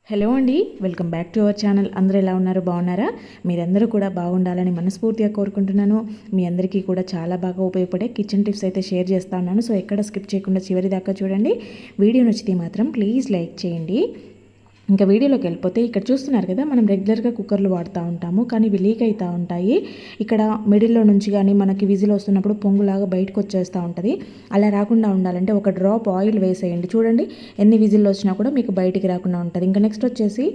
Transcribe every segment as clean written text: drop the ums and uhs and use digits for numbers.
Hello అండి, welcome back to our channel. అందరూ ఎలా ఉన్నారు? బాగున్నారా? మీరందరూ కూడా బాగుండాలని మనస్ఫూర్తిగా కోరుకుంటున్నాను. మీ అందరికీ కూడా చాలా బాగా ఉపయోగపడే కిచెన్ టిప్స్ అయితే షేర్ చేస్తా ఉన్నాను. సో ఎక్కడ స్కిప్ చేయకుండా చివరి దాకా చూడండి. వీడియో నచ్చితే మాత్రం ప్లీజ్ లైక్ చేయండి. ఇంకా వీడియోలోకి వెళ్ళిపోతే ఇక్కడ చూస్తున్నారు కదా, మనం రెగ్యులర్గా కుక్కర్లు వాడుతూ ఉంటాము, కానీ ఇవి లీక్ అవుతూ ఉంటాయి. ఇక్కడ మిడిల్లో నుంచి కానీ మనకి విజిల్ వస్తున్నప్పుడు పొంగులాగా బయటకు వచ్చేస్తూ ఉంటుంది. అలా రాకుండా ఉండాలంటే ఒక డ్రాప్ ఆయిల్ వేసేయండి. చూడండి, ఎన్ని విజిల్లు వచ్చినా కూడా మీకు బయటికి రాకుండా ఉంటుంది. ఇంకా నెక్స్ట్ వచ్చేసి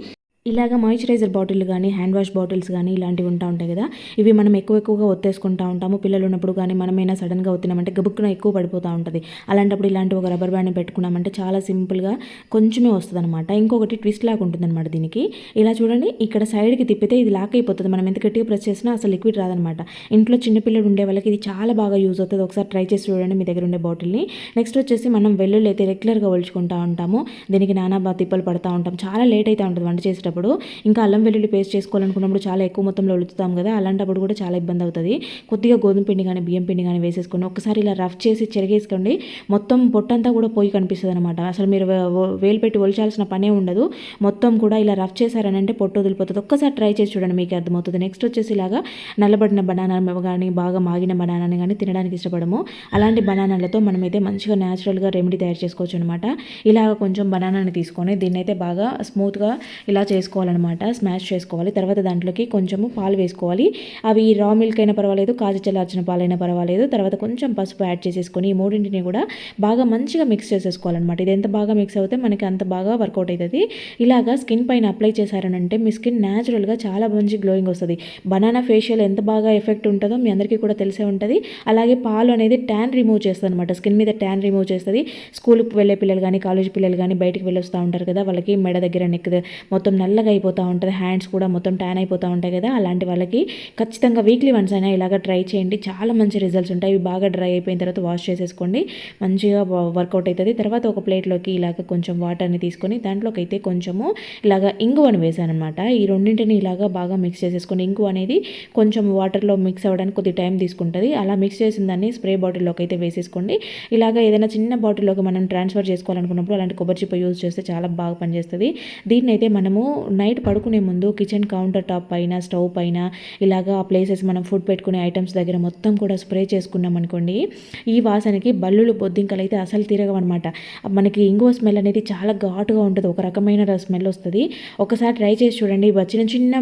ఇలాగ మాయిశ్చరైజర్ బాటిల్ కానీ హ్యాండ్ వాష్ బాటిల్స్ కానీ ఇలాంటివి ఉంటాయి కదా, ఇవి మనం ఎక్కువగా ఒత్తేసుకుంటూ ఉంటాము. పిల్లలు ఉన్నప్పుడు కానీ మనమైనా సడన్గా ఒత్తినామంటే గబుక్కున ఎక్కువ పడిపోతూ ఉంటుంది. అలాంటప్పుడు ఇలాంటి ఒక రబ్బర్ బ్యాండ్ని పెట్టుకున్నామంటే చాలా సింపుల్గా కొంచెమే వస్తుంది అనమాట. ఇంకొకటి ట్విస్ట్ లాగా ఉంటుంది అనమాట దీనికి. ఇలా చూడండి, ఇక్కడ సైడ్కి తిప్పితే ఇది లాక్ అయిపోతుంది. మనం ఎంత గట్టిగా ప్రెస్ చేసినా అసలు లిక్విడ్ రాదనమాట. ఇంట్లో చిన్నపిల్లలు ఉండే వాళ్ళకి ఇది చాలా బాగా యూజ్ అవుతుంది. ఒకసారి ట్రై చేసి చూడండి మీ దగ్గర ఉండే బాటిల్ని. నెక్స్ట్ వచ్చేసి మనం వెల్లుల్లి అయితే రెగ్యులర్గా ఒలుచుకుంటూ ఉంటాము. దీనికి నానా తిప్పలు పడుతూ ఉంటాం. చాలా లేట్ అయితే ఉంటుంది వంట చేసేటప్పుడు. ఇంకా అల్లం వెల్లుల్లి పేస్ట్ చేసుకోవాలనుకున్నప్పుడు చాలా ఎక్కువ మొత్తంలో ఉలుతాం కదా, అలాంటప్పుడు కూడా చాలా ఇబ్బంది అవుతుంది. కొద్దిగా గోధుమ పిండి కానీ బియ్యం పిండి కానీ వేసేసుకొని ఒకసారి ఇలా రఫ్ చేసి చెరిగేసుకోండి. మొత్తం పొట్టంతా కూడా పోయి కనిపిస్తుంది అనమాట. అసలు మీరు వేలు పెట్టి ఒలిచాల్సిన పనే ఉండదు. మొత్తం కూడా ఇలా రఫ్ చేశారని అంటే పొట్టు వదిలిపోతుంది. ఒక్కసారి ట్రై చేసి చూడండి, మీకు అర్థమవుతుంది. నెక్స్ట్ వచ్చేసి ఇలాగా నల్లబడిన బనానా కానీ బాగా మాగిన బనానాని కానీ తినడానికి ఇష్టపడము. అలాంటి బనానాలతో మనమైతే మంచిగా న్యాచురల్గా రెమెడీ తయారు చేసుకోవచ్చు అనమాట. ఇలాగ కొంచెం బనానాని తీసుకొని దీన్ని అయితే బాగా స్మూత్గా ఇలా చేసుకోవాలన్నమాట. స్మాష్ చేసుకోవాలి. తర్వాత దాంట్లోకి కొంచెము పాలు వేసుకోవాలి. అవి రా మిల్క్ అయినా పర్వాలేదు, కాచి చల్లార్చిన పాలైనా పర్వాలేదు. తర్వాత కొంచెం పసుపు యాడ్ చేసేసుకొని ఈ మూడింటిని కూడా బాగా మంచిగా మిక్స్ చేసేసుకోవాలన్నమాట. ఇది ఎంత బాగా మిక్స్ అవుతే మనకి అంత బాగా వర్కౌట్ అవుతుంది. ఇలాగా స్కిన్ పైన అప్లై చేశారనంటే మీ స్కిన్ న్యాచురల్గా చాలా మంచి గ్లోయింగ్ వస్తుంది. బనానా ఫేషియల్ ఎంత బాగా ఎఫెక్ట్ ఉంటుందో మీ అందరికీ కూడా తెలిసే ఉంటుంది. అలాగే పాలు అనేది ట్యాన్ రిమూవ్ చేస్తుంది అనమాట. స్కిన్ మీద ట్యాన్ రిమూవ్ చేస్తుంది. స్కూల్కి వెళ్ళే పిల్లలు కానీ కాలేజ్ పిల్లలు కానీ బయటికి వెళ్ళొస్తూ ఉంటారు కదా, వాళ్ళకి మెడ దగ్గర నెక్ మొత్తం నల్లగా అయిపోతూ ఉంటుంది. హ్యాండ్స్ కూడా మొత్తం ట్యాన్ అయిపోతూ ఉంటాయి కదా, అలాంటి వాళ్ళకి ఖచ్చితంగా వీక్లీ వన్స్ అయినా ఇలాగ ట్రై చేయండి. చాలా మంచి రిజల్ట్స్ ఉంటాయి. ఇవి బాగా డ్రై అయిపోయిన తర్వాత వాష్ చేసేసుకోండి. మంచిగా వర్కౌట్ అవుతుంది. తర్వాత ఒక ప్లేట్లోకి ఇలాగ కొంచెం వాటర్ని తీసుకొని దాంట్లోకి అయితే కొంచెము ఇలాగ ఇంగువను వేసాను అనమాట. ఈ రెండింటిని ఇలాగ బాగా మిక్స్ చేసేసుకొని, ఇంగు అనేది కొంచెం వాటర్లో మిక్స్ అవ్వడానికి కొద్ది టైం తీసుకుంటుంది. అలా మిక్స్ చేసిన దాన్ని స్ప్రే బాటిల్లోకి అయితే వేసేసుకోండి. ఇలాగ ఏదైనా చిన్న బాటిల్లోకి మనం ట్రాన్స్ఫర్ చేసుకోవాలనుకున్నప్పుడు అలాంటి కొబ్బరి చిప్ప యూజ్ చేస్తే చాలా బాగా పనిచేస్తుంది. దీన్ని అయితే మనము నైట్ పడుకునే ముందు కిచెన్ కౌంటర్ టాప్ పైన, స్టవ్ పైన ఇలాగా ఆ ప్లేసెస్ మనం ఫుడ్ పెట్టుకునే ఐటమ్స్ దగ్గర మొత్తం కూడా స్ప్రే చేసుకున్నాం అనుకోండి, ఈ వాసనకి బల్లులు బొద్దింకలు అయితే అసలు తిరగవన్నమాట. మనకి ఇంగువ స్మెల్ అనేది చాలా ఘాటుగా ఉంటుంది. ఒక రకమైన స్మెల్ వస్తుంది. ఒకసారి ట్రై చేసి చూడండి. చిన్న చిన్న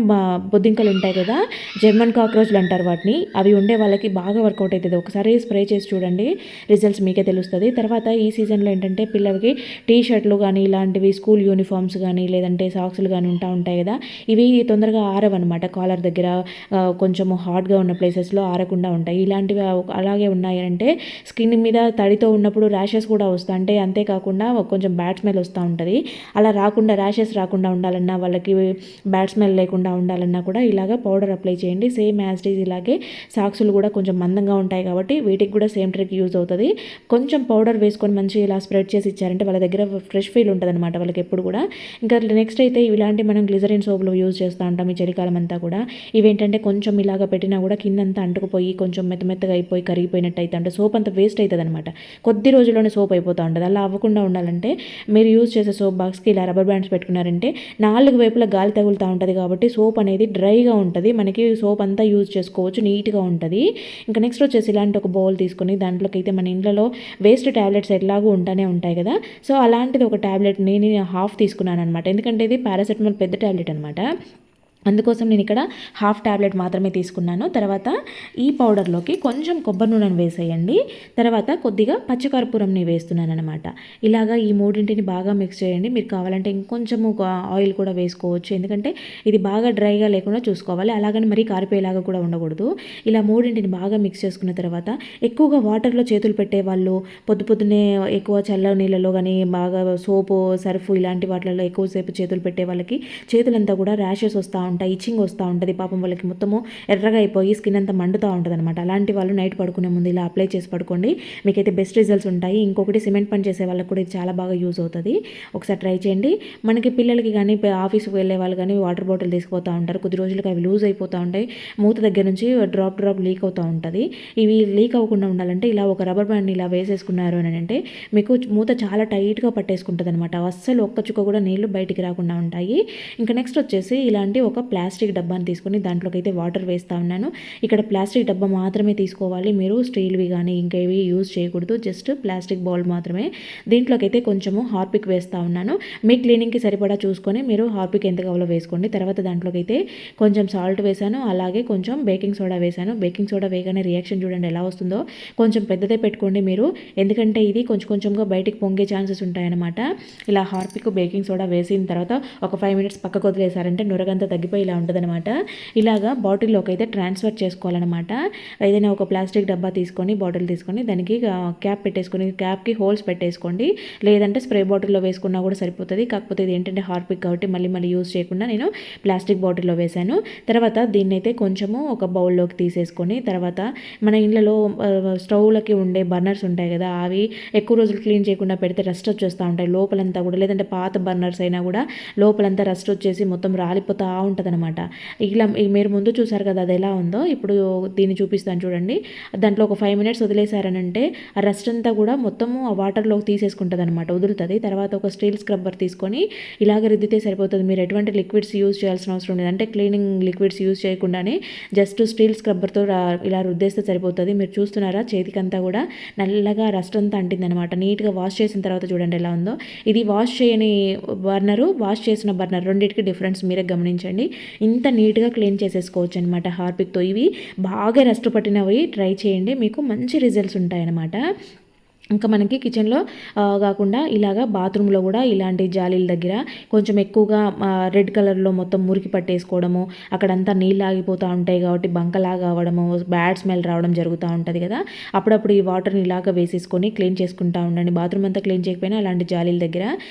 బొద్దింకలు ఉంటాయి కదా, జర్మన్ కాక్రోచ్లు అంటారు వాటిని, అవి ఉండే వాళ్ళకి బాగా వర్కౌట్ అవుతుంది. ఒకసారి స్ప్రే చేసి చూడండి, రిజల్ట్స్ మీకే తెలుస్తుంది. తర్వాత ఈ సీజన్లో ఏంటంటే పిల్లలకి టీ షర్ట్లు కానీ ఇలాంటివి స్కూల్ యూనిఫామ్స్ కానీ లేదంటే సాక్స్లు కానీ ఉంటాయి కదా, ఇవి తొందరగా ఆరవన్నమాట. కాలర్ దగ్గర కొంచెం హాట్గా ఉన్న ప్లేసెస్లో ఆరకుండా ఉంటాయి. ఇలాంటివి అలాగే ఉన్నాయంటే స్కిన్ మీద తడితో ఉన్నప్పుడు ర్యాషెస్ కూడా వస్తాయి. అంటే అంతేకాకుండా కొంచెం బ్యాడ్ స్మెల్ వస్తూ ఉంటుంది. అలా రాకుండా, ర్యాషెస్ రాకుండా ఉండాలన్నా, వాళ్ళకి బ్యాడ్ స్మెల్ లేకుండా ఉండాలన్నా కూడా ఇలాగ పౌడర్ అప్లై చేయండి. Same as it is. ఇలాగే సాక్సులు కూడా కొంచెం మందంగా ఉంటాయి కాబట్టి వీటికి కూడా సేమ్ ట్రిక్ యూజ్ అవుతుంది. కొంచెం పౌడర్ వేసుకొని మంచిగా ఇలా స్ప్రెడ్ చేసి ఇచ్చారంటే వాళ్ళ దగ్గర ఫ్రెష్ ఫీల్ ఉంటుంది అనమాట వాళ్ళకి ఎప్పుడు కూడా. ఇంకా నెక్స్ట్ అయితే ఇలాంటి మనం గ్లిజరిన్ సోపులు యూజ్ చేస్తూ ఉంటాం ఈ చలికాలం అంతా కూడా. ఇవేంటంటే కొంచెం ఇలాగ పెట్టినా కూడా కిందంతా అంటుకుపోయి కొంచెం మెత్తగా అయిపోయి కరిగిపోయినట్టు అయితే అంటే సోప్ అంతా వేస్ట్ అవుతుంది అనమాట. కొద్ది రోజుల్లోనే సోప్ అయిపోతూ ఉంటుంది. అలా అవ్వకుండా ఉండాలంటే మీరు యూజ్ చేసే సోప్ బాక్స్కి ఇలా రబ్బర్ బ్యాండ్స్ పెట్టుకున్నారంటే 4 వైపులా గాలి తగులుతూ ఉంటుంది కాబట్టి సోప్ అనేది డ్రైగా ఉంటుంది. మనకి సోప్ అంతా యూజ్ చేసుకోవచ్చు, నీట్గా ఉంటుంది. ఇంకా నెక్స్ట్ వచ్చేసి ఇలాంటి ఒక బౌల్ తీసుకొని దాంట్లోకి అయితే మన ఇంట్లో వేస్ట్ ట్యాబ్లెట్స్ ఎలాగూ ఉంటాయి కదా, సో అలాంటిది ఒక ట్యాబ్లెట్ని నేను హాఫ్ తీసుకున్నాను అనమాట. ఎందుకంటే ఇది పారాసెటమాల్ పెద్ద ట్యాబ్లెట్ అనమాట. అందుకోసం నేను ఇక్కడ హాఫ్ ట్యాబ్లెట్ మాత్రమే తీసుకున్నాను. తర్వాత ఈ పౌడర్లోకి కొంచెం కొబ్బరి నూనెను వేసేయండి. తర్వాత కొద్దిగా పచ్చకర్పూరంని వేస్తున్నాను అనమాట. ఇలాగా ఈ మూడింటిని బాగా మిక్స్ చేయండి. మీరు కావాలంటే ఇంకొంచెం ఆయిల్ కూడా వేసుకోవచ్చు. ఎందుకంటే ఇది బాగా డ్రైగా లేకుండా చూసుకోవాలి. అలాగని మరీ కారిపోయేలాగా కూడా ఉండకూడదు. ఇలా మూడింటిని బాగా మిక్స్ చేసుకున్న తర్వాత ఎక్కువగా వాటర్లో చేతులు పెట్టే వాళ్ళు, పొద్దున్నే ఎక్కువ చల్ల నీళ్ళలో కానీ బాగా సోపు, సర్ఫ్ ఇలాంటి వాటిల్లో ఎక్కువసేపు చేతులు పెట్టే వాళ్ళకి చేతులంతా కూడా ర్యాషెస్ వస్తూ ఉంటాయి, ఇచ్చింగ్ వస్తూ ఉంటుంది, పాపం వాళ్ళకి మొత్తము ఎర్రగా అయిపోయి స్కిన్ అంతా మండుతూ ఉంటుంది అనమాట. అలాంటి వాళ్ళు నైట్ పడుకునే ముందు ఇలా అప్లై చేసి పడుకోండి, మీకైతే బెస్ట్ రిజల్ట్స్ ఉంటాయి. ఇంకొకటి సిమెంట్ పని చేసే వాళ్ళకి కూడా ఇది చాలా బాగా యూజ్ అవుతుంది, ఒకసారి ట్రై చేయండి. మనకి పిల్లలకి కానీ ఆఫీస్కి వెళ్ళే వాళ్ళు కానీ వాటర్ బాటిల్ తీసుకుపోతూ ఉంటారు, కొద్ది రోజులకి అవి లూజ్ అయిపోతూ ఉంటాయి, మూత దగ్గర నుంచి డ్రాప్ లీక్ అవుతూ ఉంటుంది. ఇవి లీక్ అవ్వకుండా ఉండాలంటే ఇలా ఒక రబ్బర్ బ్యాండ్ని ఇలా వేసేసుకున్నారు అని అంటే మీకు మూత చాలా టైట్గా పట్టేసుకుంటుంది అనమాట, అస్సలు ఒక్క చుక్క కూడా నీళ్లు బయటికి రాకుండా ఉంటాయి. ఇంకా నెక్స్ట్ వచ్చేసి ఇలాంటి ఒక ప్లాస్టిక్ డబ్బాని తీసుకొని దాంట్లోకి అయితే వాటర్ వేస్తూ ఉన్నాను. ఇక్కడ ప్లాస్టిక్ డబ్బా మాత్రమే తీసుకోవాలి, మీరు స్టీల్వి కానీ ఇంకా ఇవి యూజ్ చేయకూడదు, జస్ట్ ప్లాస్టిక్ బౌల్ మాత్రమే. దీంట్లోకి అయితే కొంచెము హార్పిక్ వేస్తూ ఉన్నాను, మీ క్లీనింగ్కి సరిపడా చూసుకొని మీరు హార్పిక్ ఎంత కావాలో వేసుకోండి. తర్వాత దాంట్లోకి అయితే కొంచెం సాల్ట్ వేసాను, అలాగే కొంచెం బేకింగ్ సోడా వేసాను. బేకింగ్ సోడా వేయగానే రియాక్షన్ చూడండి ఎలా వస్తుందో, కొంచెం పెద్దదే పెట్టుకోండి మీరు, ఎందుకంటే ఇది కొంచెంగా బయటికి పొంగే ఛాన్సెస్ ఉంటాయన్నమాట. ఇలా హార్పిక్ బేకింగ్ సోడా వేసిన తర్వాత ఒక 5 మినిట్స్ పక్కకు వదిలేసారంటే నురగంతా తగ్గిపోయి ఇలా ఉంటుందన్నమాట. ఇలాగా బాటిల్లోకి అయితే ట్రాన్స్ఫర్ చేసుకోవాలన్నమాట. ఏదైనా ఒక ప్లాస్టిక్ డబ్బా తీసుకొని బాటిల్ తీసుకొని దానికి క్యాప్ పెట్టేసుకొని క్యాప్కి హోల్స్ పెట్టేసుకోండి, లేదంటే స్ప్రే బాటిల్లో వేసుకున్నా కూడా సరిపోతుంది. కాకపోతే ఇది ఏంటంటే హార్పిక్ కాబట్టి మళ్ళీ యూజ్ చేయకుండా నేను ప్లాస్టిక్ బాటిల్లో వేశాను. తర్వాత దీన్ని అయితే కొంచెము ఒక బౌల్లోకి తీసేసుకొని తర్వాత మన ఇళ్ళలో స్టవ్లకి ఉండే బర్నర్స్ ఉంటాయి కదా, అవి ఎక్కువ రోజులు క్లీన్ చేయకుండా పెడితే రస్ట్ వచ్చేస్తూ ఉంటాయి లోపలంతా కూడా, లేదంటే పాత బర్నర్స్ అయినా కూడా లోపలంతా రస్ట్ వచ్చేసి మొత్తం రాలిపోతూ ఉంటుంది అనమాట. ఇలా మీరు ముందు చూసారు కదా అది ఎలా ఉందో, ఇప్పుడు దీన్ని చూపిస్తాను చూడండి. దాంట్లో ఒక 5 మినిట్స్ వదిలేసారనంటే ఆ రస్ట్ అంతా కూడా మొత్తము ఆ వాటర్లోకి తీసేసుకుంటుంది అనమాట, వదులుతుంది. తర్వాత ఒక స్టీల్ స్క్రబ్బర్ తీసుకొని ఇలాగ రుద్దితే సరిపోతుంది, మీరు ఎటువంటి లిక్విడ్స్ యూజ్ చేయాల్సిన అవసరం లేదు, అంటే క్లీనింగ్ లిక్విడ్స్ యూజ్ చేయకుండానే జస్ట్ స్టీల్ స్క్రబ్బర్తో ఇలా రుద్దేస్తే సరిపోతుంది. మీరు చూస్తున్నారా చేతికంతా కూడా నల్లగా రస్ట్ అంతా అంటిందనమాట. నీట్గా వాష్ చేసిన తర్వాత చూడండి ఎలా ఉందో. ఇది వాష్ చేయని బర్నరు, వాష్ చేసిన బర్నర్ రెండింటికి డిఫరెన్స్ మీరే గమనించండి. ఇంత నీట్గా క్లీన్ చేసేసుకోవచ్చు అనమాట హార్పిక్తో. ఇవి బాగా రస్ట్ పట్టినవి ట్రై చేయండి, మీకు మంచి రిజల్ట్స్ ఉంటాయన్నమాట. ఇంకా మనకి కిచెన్లో కాకుండా ఇలాగా బాత్రూంలో కూడా ఇలాంటి జాలీల దగ్గర కొంచెం ఎక్కువగా రెడ్ కలర్లో మొత్తం మురికి పట్టేసుకోవడము, అక్కడంతా నీళ్ళు ఆగిపోతూ ఉంటాయి కాబట్టి బంకలాగా అవ్వడము, బ్యాడ్ స్మెల్ రావడం జరుగుతూ ఉంటుంది కదా, అప్పుడప్పుడు ఈ వాటర్ని ఇలాగ వేసేసుకొని క్లీన్ చేసుకుంటూ ఉండండి. బాత్రూమ్ అంతా క్లీన్ చేయకపోయినా అలాంటి జాలీల దగ్గర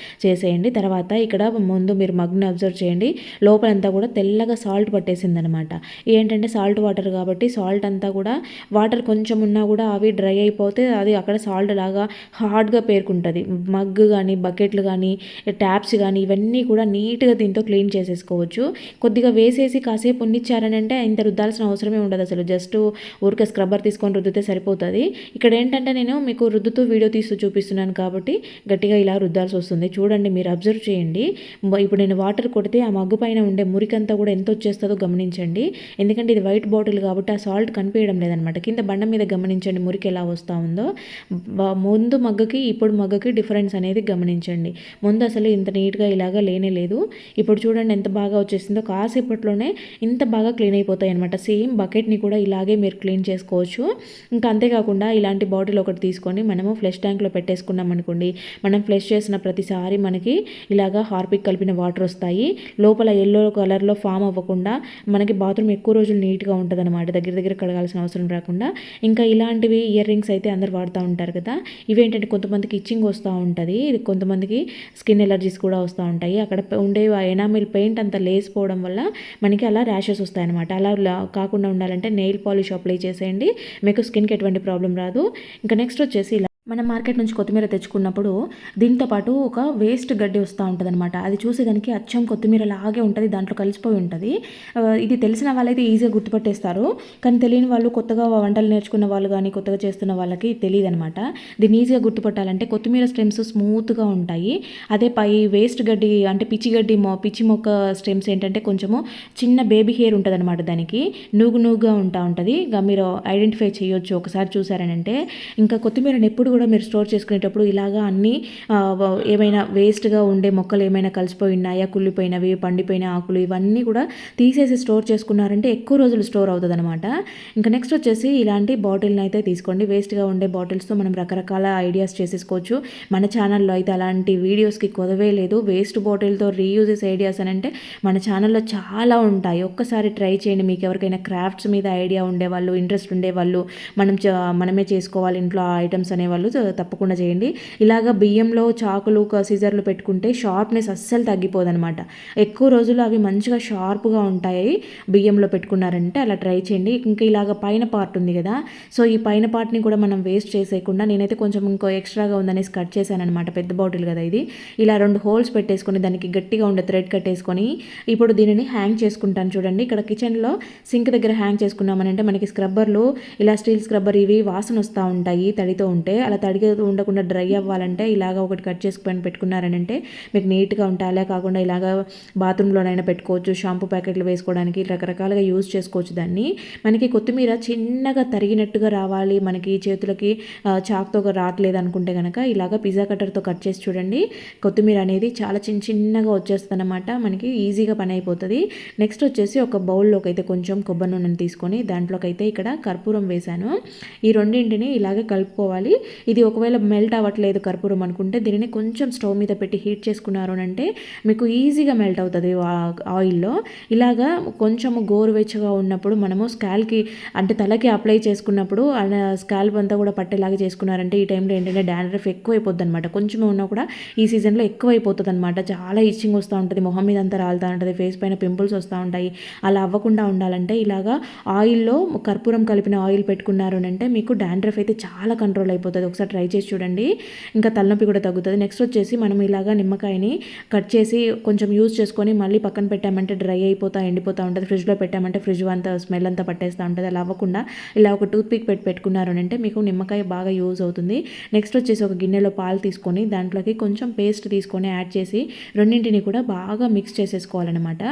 చేసేయండి. తర్వాత ఇక్కడ ముందు మీరు మగ్గుని అబ్జర్వ్ చేయండి, లోపలంతా కూడా తెల్లగా సాల్ట్ పట్టేసింది అనమాట. ఏంటంటే సాల్ట్ వాటర్ కాబట్టి సాల్ట్ అంతా కూడా వాటర్ కొంచెం ఉన్నా కూడా అవి డ్రై అయిపోతే అది అక్కడ సాల్ట్ లాగా హార్డ్గా పేరుకుంటుంది. మగ్గు కానీ బకెట్లు కానీ ట్యాప్స్ కానీ ఇవన్నీ కూడా నీట్గా దీంతో క్లీన్ చేసేసుకోవచ్చు. కొద్దిగా వేసేసి కాసేపు ఉన్నిచ్చారనంటే ఇంత రుద్దాల్సిన అవసరమే ఉండదు అసలు, జస్ట్ ఊరికే స్క్రబ్బర్ తీసుకొని రుద్దితే సరిపోతుంది. ఇక్కడ ఏంటంటే నేను మీకు రుద్దుతూ వీడియో తీస్తూ చూపిస్తున్నాను కాబట్టి గట్టిగా ఇలా రుద్దాల్సి వస్తుంది. చూడండి మీరు అబ్జర్వ్ చేయండి. ఇప్పుడు నేను వాటర్ కొడితే ఆ మగ్గు పైన ఉండే మురికంతా కూడా ఎంత వచ్చేస్తుందో గమనించండి. ఎందుకంటే ఇది వైట్ బాటిల్ కాబట్టి ఆ సాల్ట్ కనిపించడం లేదనమాట. కింద బండ మీద గమనించండి మురికి ఎలా వస్తూ ఉందో. ముందు మగ్గకి ఇప్పుడు మగ్గకి డిఫరెన్స్ అనేది గమనించండి. ముందు అసలు ఇంత నీట్గా ఇలాగా లేనే లేదు, ఇప్పుడు చూడండి ఎంత బాగా వచ్చేసిందో. కాసేపట్లోనే ఇంత బాగా క్లీన్ అయిపోతాయి అనమాట. సేమ్ బకెట్ని కూడా ఇలాగే మీరు క్లీన్ చేసుకోవచ్చు. ఇంకా అంతేకాకుండా ఇలాంటి బాటిల్ ఒకటి తీసుకొని మనము ఫ్లష్ ట్యాంక్లో పెట్టేసుకున్నాం అనుకోండి, మనం ఫ్లష్ చేసిన ప్రతిసారి మనకి ఇలాగా హార్పిక్ కలిపిన వాటర్ వస్తాయి. లోపల ఎల్లో కలర్లో ఫామ్ అవ్వకుండా మనకి బాత్రూమ్ ఎక్కువ రోజులు నీట్గా ఉంటుంది అనమాట, దగ్గర కడగాల్సిన అవసరం రాకుండా. ఇంకా ఇలాంటివి ఇయర్ రింగ్స్ అయితే అందరు వాడుతూ ఉంటారు కదా, ఇవేంటంటే కొంతమందికి ఇచ్చింగ్ వస్తూ ఉంటుంది, ఇది కొంతమందికి స్కిన్ ఎలర్జీస్ కూడా వస్తూ ఉంటాయి. అక్కడ ఉండే ఎనామిల్ పెయింట్ అంతా లేసిపోవడం వల్ల మనకి అలా ర్యాషెస్ వస్తాయన్నమాట. అలా కాకుండా ఉండాలంటే నెయిల్ పాలిష్ అప్లై చేసేయండి, మీకు స్కిన్కి ఎటువంటి ప్రాబ్లం రాదు. ఇంకా నెక్స్ట్ వచ్చేసి మనం మార్కెట్ నుంచి కొత్తిమీర తెచ్చుకున్నప్పుడు దీంతో పాటు ఒక వేస్ట్ గడ్డి వస్తూ ఉంటుంది అనమాట. అది చూసేదానికి అచ్చం కొత్తిమీర లాగే ఉంటుంది, దాంట్లో కలిసిపోయి ఉంటుంది. ఇది తెలిసిన వాళ్ళైతే ఈజీగా గుర్తుపట్టేస్తారు, కానీ తెలియని వాళ్ళు, కొత్తగా వంటలు నేర్చుకున్న వాళ్ళు కానీ కొత్తగా చేస్తున్న వాళ్ళకి తెలియదు అనమాట. దీన్ని ఈజీగా గుర్తుపట్టాలంటే కొత్తిమీర స్టెమ్స్ స్మూత్గా ఉంటాయి, అదే పై వేస్ట్ గడ్డి అంటే పిచ్చి మొక్క స్టెమ్స్ ఏంటంటే కొంచెము చిన్న బేబీ హెయిర్ ఉంటుంది అనమాట, దానికి నూగుగా ఉంటుంది. ఇంకా మీరు ఐడెంటిఫై చేయొచ్చు ఒకసారి చూసారనంటే. ఇంకా కొత్తిమీరని ఎప్పుడు కూడా మీరు స్టోర్ చేసుకునేటప్పుడు ఇలాగా అన్నీ ఏమైనా వేస్ట్గా ఉండే మొక్కలు ఏమైనా కలిసిపోయి ఉన్నాయా, కుళ్ళిపోయినవి, పండిపోయిన ఆకులు, ఇవన్నీ కూడా తీసేసి స్టోర్ చేసుకున్నారంటే ఎక్కువ రోజులు స్టోర్ అవుతుంది అనమాట. ఇంకా నెక్స్ట్ వచ్చేసి ఇలాంటి బాటిల్ని అయితే తీసుకోండి. వేస్ట్గా ఉండే బాటిల్స్తో మనం రకరకాల ఐడియాస్ చేసేసుకోవచ్చు. మన ఛానల్లో అయితే అలాంటి వీడియోస్కి కొదవే లేదు. వేస్ట్ బాటిల్తో రీయూజెస్ ఐడియాస్ అని అంటే మన ఛానల్లో చాలా ఉంటాయి, ఒక్కసారి ట్రై చేయండి. మీకు ఎవరికైనా క్రాఫ్ట్స్ మీద ఐడియా ఉండేవాళ్ళు, ఇంట్రెస్ట్ ఉండేవాళ్ళు, మనమే చేసుకోవాలి ఇంట్లో ఐటమ్స్ అనేవాళ్ళు వాళ్ళు తప్పకుండా చేయండి. ఇలాగ బియ్యంలో చాకులు సిజర్లు పెట్టుకుంటే షార్ప్నెస్ అస్సలు తగ్గిపోదనమాట. ఎక్కువ రోజులు అవి మంచిగా షార్ప్గా ఉంటాయి బియ్యంలో పెట్టుకున్నారంటే. అలా ట్రై చేయండి. ఇంకా ఇలాగ పైన పార్ట్ ఉంది కదా, సో ఈ పైన పార్ట్ని కూడా మనం వేస్ట్ చేసేయకుండా నేనైతే కొంచెం ఇంకో ఎక్స్ట్రాగా ఉందనేసి కట్ చేశాను అనమాట. పెద్ద బాటిల్ కదా ఇది. ఇలా 2 హోల్స్ పెట్టేసుకొని దానికి గట్టిగా ఉండే థ్రెడ్ కట్టేసుకొని ఇప్పుడు దీనిని హ్యాంగ్ చేసుకుంటాను. చూడండి ఇక్కడ కిచెన్లో సింక్ దగ్గర హ్యాంగ్ చేసుకున్నామనంటే మనకి స్క్రబ్బర్లు ఇలా స్టీల్ స్క్రబ్బర్ ఇవి వాసన వస్తూ ఉంటాయి తడితో ఉంటే. అలా తడిగా ఉండకుండా డ్రై అవ్వాలంటే ఇలాగ ఒకటి కట్ చేసుకొని పెట్టుకున్నారనంటే మీకు నీట్గా ఉంటాయి. అలా కాకుండా ఇలాగ బాత్రూంలోనైనా పెట్టుకోవచ్చు, షాంపూ ప్యాకెట్లు వేసుకోవడానికి రకరకాలుగా యూజ్ చేసుకోవచ్చు దాన్ని. మనకి కొత్తిమీర చిన్నగా తరిగినట్టుగా రావాలి, మనకి చేతులకి చాక్తో రావట్లేదు అనుకుంటే కనుక ఇలాగ పిజ్జా కట్టర్తో కట్ చేసి చూడండి. కొత్తిమీర అనేది చాలా చిన్నగా వచ్చేస్తుంది అనమాట, మనకి ఈజీగా పని అయిపోతుంది. నెక్స్ట్ వచ్చేసి ఒక బౌల్లోకి అయితే కొంచెం కొబ్బరి నూనెను తీసుకొని దాంట్లోకి అయితే ఇక్కడ కర్పూరం వేశాను. ఈ రెండింటిని ఇలాగే కలుపుకోవాలి. ఇది ఒకవేళ మెల్ట్ అవ్వట్లేదు కర్పూరం అనుకుంటే దీనిని కొంచెం స్టవ్ మీద పెట్టి హీట్ చేసుకున్నారు అంటే మీకు ఈజీగా మెల్ట్ అవుతుంది ఆయిల్లో. ఇలాగా కొంచెం గోరువెచ్చగా ఉన్నప్పుడు మనము స్కాల్కి అంటే తలకి అప్లై చేసుకున్నప్పుడు స్కాల్ప్ అంతా కూడా పట్టేలాగా చేసుకున్నారంటే ఈ టైంలో ఏంటంటే డాండ్రఫ్ ఎక్కువ అయిపోద్ది అనమాట. కొంచెం ఉన్నా కూడా ఈ సీజన్లో ఎక్కువ అయిపోతుంది అనమాట. చాలా ఇచ్చింగ్ వస్తూ ఉంటుంది, మొహం మీద అంతా రాలుతూ ఉంటుంది, ఫేస్ పైన పింపుల్స్ వస్తూ ఉంటాయి. అలా అవ్వకుండా ఉండాలంటే ఇలాగా ఆయిల్లో కర్పూరం కలిపిన ఆయిల్ పెట్టుకున్నారు అంటే మీకు డాండ్రఫ్ అయితే చాలా కంట్రోల్ అయిపోతుంది. ఒకసారి ట్రై చేసి చూడండి, ఇంకా తలనొప్పి కూడా తగ్గుతుంది. నెక్స్ట్ వచ్చేసి మనం ఇలాగా నిమ్మకాయని కట్ చేసి కొంచెం యూజ్ చేసుకొని మళ్ళీ పక్కన పెట్టామంటే డ్రై అయిపోతా ఎండిపోతూ ఉంటుంది. ఫ్రిడ్జ్లో పెట్టామంటే ఫ్రిడ్జ్ అంతా స్మెల్ అంతా పట్టేస్తూ ఉంటుంది. అలా అవ్వకుండా ఇలా ఒక టూత్ పిక్ పెట్టుకున్నారు అంటే మీకు నిమ్మకాయ బాగా యూజ్ అవుతుంది. నెక్స్ట్ వచ్చేసి ఒక గిన్నెలో పాలు తీసుకొని దాంట్లోకి కొంచెం పేస్ట్ తీసుకొని యాడ్ చేసి రెండింటిని కూడా బాగా మిక్స్ చేసేసుకోవాలన్నమాట.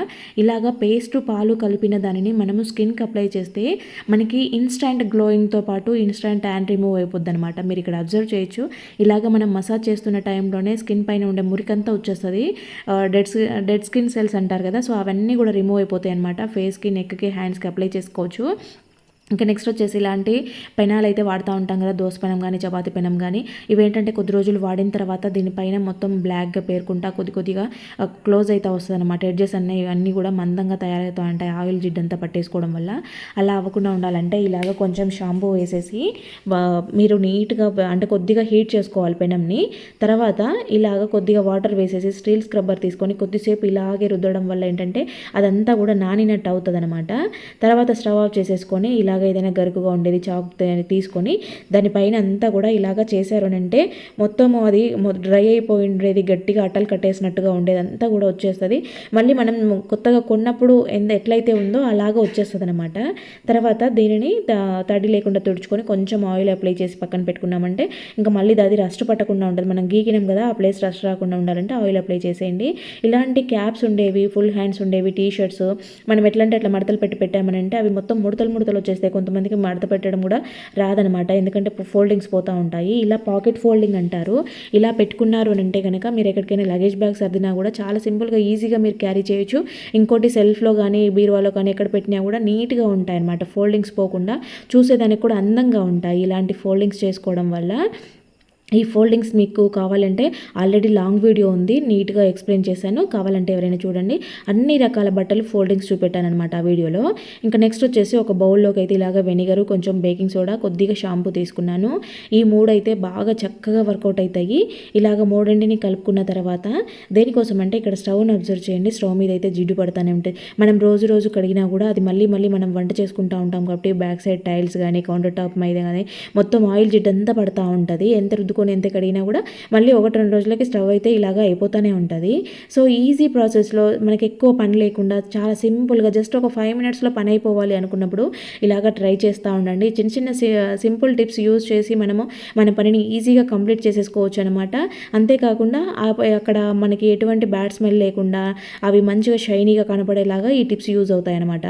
ఇలాగా పేస్ట్ పాలు కలిపిన దానిని మనము స్కిన్కి అప్లై చేస్తే మనకి ఇన్స్టెంట్ గ్లోయింగ్తో పాటు ఇన్స్టెంట్ ట్యాన్ రిమూవ్ అయిపోద్ది అనమాట. మీరు ఇక్కడ అబ్జర్వ్ చేయొచ్చు. ఇలాగ మనం మసాజ్ చేస్తున్న టైంలోనే స్కిన్ పైన ఉండే మురికంతా వచ్చేస్తుంది. డెడ్ స్కిన్ సెల్స్ అంటారు కదా, సో అవన్నీ కూడా రిమూవ్ అయిపోతాయి అనమాట. ఫేస్కి, నెక్కి, హ్యాండ్స్కి అప్లై చేసుకోవచ్చు. ఇంకా నెక్స్ట్ వచ్చేసి ఇలాంటి పెనాలు అయితే వాడుతూ ఉంటాం కదా, దోస పెనం కానీ చపాతీ పెనం కానీ. ఇవేంటంటే కొద్ది రోజులు వాడిన తర్వాత దీనిపైన మొత్తం బ్లాక్గా పేరుకుంటా కొద్దిగా క్లోజ్ అయితే వస్తుంది అనమాట. ఎడ్జెస్ అన్నీ కూడా మందంగా తయారవుతూ ఉంటాయి ఆయిల్ జిడ్డంతా పట్టేసుకోవడం వల్ల. అలా అవ్వకుండా ఉండాలంటే ఇలాగ కొంచెం షాంపూ వేసేసి మీరు నీట్గా అంటే కొద్దిగా హీట్ చేసుకోవాలి పెనంని. తర్వాత ఇలాగ కొద్దిగా వాటర్ వేసేసి స్టీల్ స్క్రబ్బర్ తీసుకొని కొద్దిసేపు ఇలాగే రుద్దడం వల్ల ఏంటంటే అదంతా కూడా నానినట్టు అవుతుంది అనమాట. తర్వాత స్టవ్ ఆఫ్ చేసేసుకొని ఇలా ఏదైనా గరుకుగా ఉండేది చాక్ తీసుకొని దానిపైన అంతా కూడా ఇలాగ చేశారు అంటే మొత్తం అది డ్రై అయిపోయి ఉండేది, గట్టిగా అట్టలు కట్టేసినట్టుగా ఉండేది అంతా కూడా వచ్చేస్తుంది. మళ్ళీ మనం కొత్తగా కొన్నప్పుడు ఎట్లయితే ఉందో అలాగా వచ్చేస్తుంది అనమాట. తర్వాత దీనిని తడి లేకుండా తుడుచుకొని కొంచెం ఆయిల్ అప్లై చేసి పక్కన పెట్టుకున్నామంటే ఇంకా మళ్ళీ అది రస్ట్ పట్టకుండా ఉంటుంది. మనం గీకినాం కదా, ఆ ప్లేస్ రస్ట్ రాకుండా ఉండాలంటే ఆయిల్ అప్లై చేసేయండి. ఇలాంటి క్యాప్స్ ఉండేవి, ఫుల్ హ్యాండ్స్ ఉండేవి, టీ షర్ట్స్ మనం ఎట్లంటే అట్లా మడతలు పెట్టామనంటే అవి మొత్తం ముడతలు వచ్చేస్తాయి. కొంతమందికి మడత పెట్టడం కూడా రాదనమాట, ఎందుకంటే ఫోల్డింగ్స్ పోతూ ఉంటాయి. ఇలా పాకెట్ ఫోల్డింగ్ అంటారు. ఇలా పెట్టుకున్నారు అని అంటే కనుక మీరు ఎక్కడికైనా లగేజ్ బ్యాగ్ సర్దినా కూడా చాలా సింపుల్గా ఈజీగా మీరు క్యారీ చేయొచ్చు. ఇంకోటి సెల్ఫ్లో కానీ బీరువాలో కానీ ఎక్కడ పెట్టినా కూడా నీట్గా ఉంటాయి అనమాట. ఫోల్డింగ్స్ పోకుండా చూసేదానికి కూడా అందంగా ఉంటాయి ఇలాంటి ఫోల్డింగ్స్ చేసుకోవడం వల్ల. ఈ ఫోల్డింగ్స్ మీకు కావాలంటే ఆల్రెడీ లాంగ్ వీడియో ఉంది, నీట్గా ఎక్స్ప్లెయిన్ చేశాను, కావాలంటే ఎవరైనా చూడండి. అన్ని రకాల బట్టలు ఫోల్డింగ్స్ చూపెట్టాను అనమాట ఆ వీడియోలో. ఇంకా నెక్స్ట్ వచ్చేసి ఒక బౌల్లోకి అయితే ఇలాగ వెనిగరు, కొంచెం బేకింగ్ సోడా, కొద్దిగా షాంపూ తీసుకున్నాను. ఈ మూడు అయితే బాగా చక్కగా వర్కౌట్ అవుతాయి. ఇలాగ మూడింటిని కలుపుకున్న తర్వాత దేనికోసం అంటే ఇక్కడ స్టవ్ను అబ్జర్వ్ చేయండి. స్టవ్ మీద అయితే జిడ్డు పడుతూనే ఉంటుంది. మనం రోజు కడిగినా కూడా అది మళ్ళీ మనం వంట చేసుకుంటూ ఉంటాం కాబట్టి బ్యాక్ సైడ్ టైల్స్ కానీ కౌంటర్ టాప్ మీద కానీ మొత్తం ఆయిల్ జిడ్డు అంతా పడుతూ ఉంటుంది. ఎంత కడిగినా కూడా మళ్ళీ 1-2 రోజులకి స్టవ్ అయితే ఇలాగా అయిపోతూనే ఉంటుంది. సో ఈజీ ప్రాసెస్లో మనకి ఎక్కువ పని లేకుండా చాలా సింపుల్గా జస్ట్ ఒక 5 మినిట్స్లో పని అయిపోవాలి అనుకున్నప్పుడు ఇలాగా ట్రై చేస్తూ ఉండండి. చిన్న సింపుల్ టిప్స్ యూజ్ చేసి మనము మన పనిని ఈజీగా కంప్లీట్ చేసేసుకోవచ్చు అనమాట. అంతేకాకుండా అక్కడ మనకి ఎటువంటి బ్యాడ్ స్మెల్ లేకుండా అవి మంచిగా షైనీగా కనపడేలాగా ఈ టిప్స్ యూజ్ అవుతాయి అనమాట.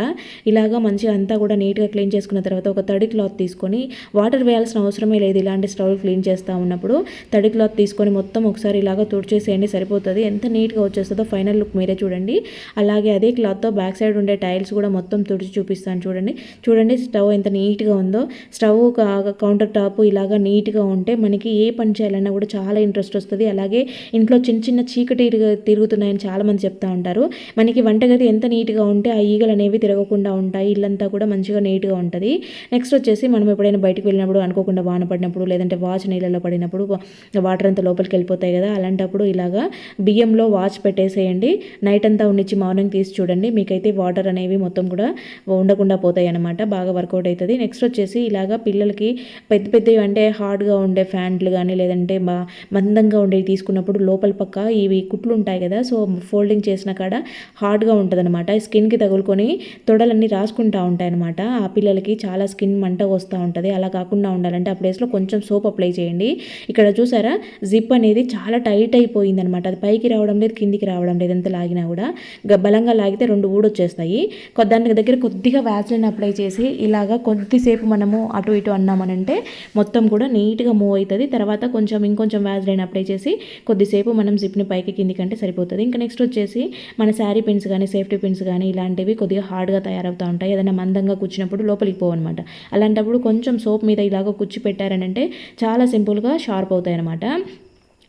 ఇలాగా మంచిగా అంతా కూడా నీట్గా క్లీన్ చేసుకున్న తర్వాత ఒక తడి క్లాత్ తీసుకొని వాటర్ వేయాల్సిన అవసరమే లేదు. ఇలాంటి స్టవ్ క్లీన్ చేస్తూ ఉన్నప్పుడు అనుకున్నప్పుడు తడి క్లాత్ తీసుకొని మొత్తం ఒకసారి ఇలాగ తుడిచేసేయండి, సరిపోతుంది. ఎంత నీట్గా వచ్చేస్తుందో ఫైనల్ లుక్ మీరే చూడండి. అలాగే అదే క్లాత్తో బ్యాక్ సైడ్ ఉండే టైల్స్ కూడా మొత్తం తుడిచి చూపిస్తాను చూడండి. చూడండి స్టవ్ ఎంత నీట్గా ఉందో. స్టవ్ కౌంటర్ టాప్ ఇలాగ నీట్గా ఉంటే మనకి ఏ పని చేయాలన్నా కూడా చాలా ఇంట్రెస్ట్ వస్తుంది. అలాగే ఇంట్లో చిన్న చిన్న చీకటి తిరుగుతున్నాయని చాలామంది చెప్తా ఉంటారు. మనకి వంటగది ఎంత నీట్గా ఉంటే ఆ ఈగలు అనేవి తిరగకుండా ఉంటాయి, ఇల్లంతా కూడా మంచిగా నీట్గా ఉంటుంది. నెక్స్ట్ వచ్చేసి మనం ఎప్పుడైనా బయటకు వెళ్ళినప్పుడు అనుకోకుండా వాన పడినప్పుడు లేదంటే వాచ్ నీళ్ళలో పడినప్పుడు వాటర్ అంతా లోపలికి వెళ్ళిపోతాయి కదా, అలాంటప్పుడు ఇలాగా బియ్యంలో వాచ్ పెట్టేసేయండి. నైట్ అంతా ఉండిచ్చి మార్నింగ్ తీసి చూడండి, మీకైతే వాటర్ అనేవి మొత్తం కూడా ఉండకుండా పోతాయి అన్నమాట. బాగా వర్కౌట్ అవుతుంది. నెక్స్ట్ వచ్చేసి ఇలాగా పిల్లలకి పెద్ద పెద్దవి అంటే హార్డ్గా ఉండే ఫ్యాంట్లు కానీ లేదంటే మందంగా ఉండేవి తీసుకున్నప్పుడు లోపల పక్క ఇవి కుట్లు ఉంటాయి కదా, సో ఫోల్డింగ్ చేసిన కాడ హార్డ్గా ఉంటుంది అనమాట. స్కిన్కి తగులుకొని తొడలన్నీ రాసుకుంటూ ఉంటాయి అనమాట. ఆ పిల్లలకి చాలా స్కిన్ మంట వస్తూ ఉంటుంది. అలా కాకుండా ఉండాలంటే ఆ ప్లేస్లో కొంచెం సోప్ అప్లై చేయండి. ఇక్కడ చూసారా జిప్ అనేది చాలా టైట్ అయిపోయింది అనమాట. అది పైకి రావడం లేదు, కిందికి రావడం లేదు. ఎంత లాగినా కూడా బలంగా లాగితే 2 ఊడొచ్చేస్తాయి. దాని దగ్గర కొద్దిగా వ్యాజ్లైన్ అప్లై చేసి ఇలాగా కొద్దిసేపు మనము అటు ఇటు అన్నామనంటే మొత్తం కూడా నీట్గా మూవ్ అవుతుంది. తర్వాత ఇంకొంచెం వ్యాజ్లైన్ అప్లై చేసి కొద్దిసేపు మనం జిప్ని పైకి కిందికి అంటే సరిపోతుంది. ఇంకా నెక్స్ట్ వచ్చేసి మన శారీ పిన్స్ కానీ సేఫ్టీ పిన్స్ కానీ ఇలాంటివి కొద్దిగా హార్డ్గా తయారవుతూ ఉంటాయి. ఏదైనా మందంగా కూర్చున్నప్పుడు లోపలికి పోవన్నమాట. అలాంటప్పుడు కొంచెం సోప్ మీద ఇలాగ కూర్చి పెట్టారనంటే చాలా సింపుల్గా షార్ప్ అవుతాయి అన్నమాట.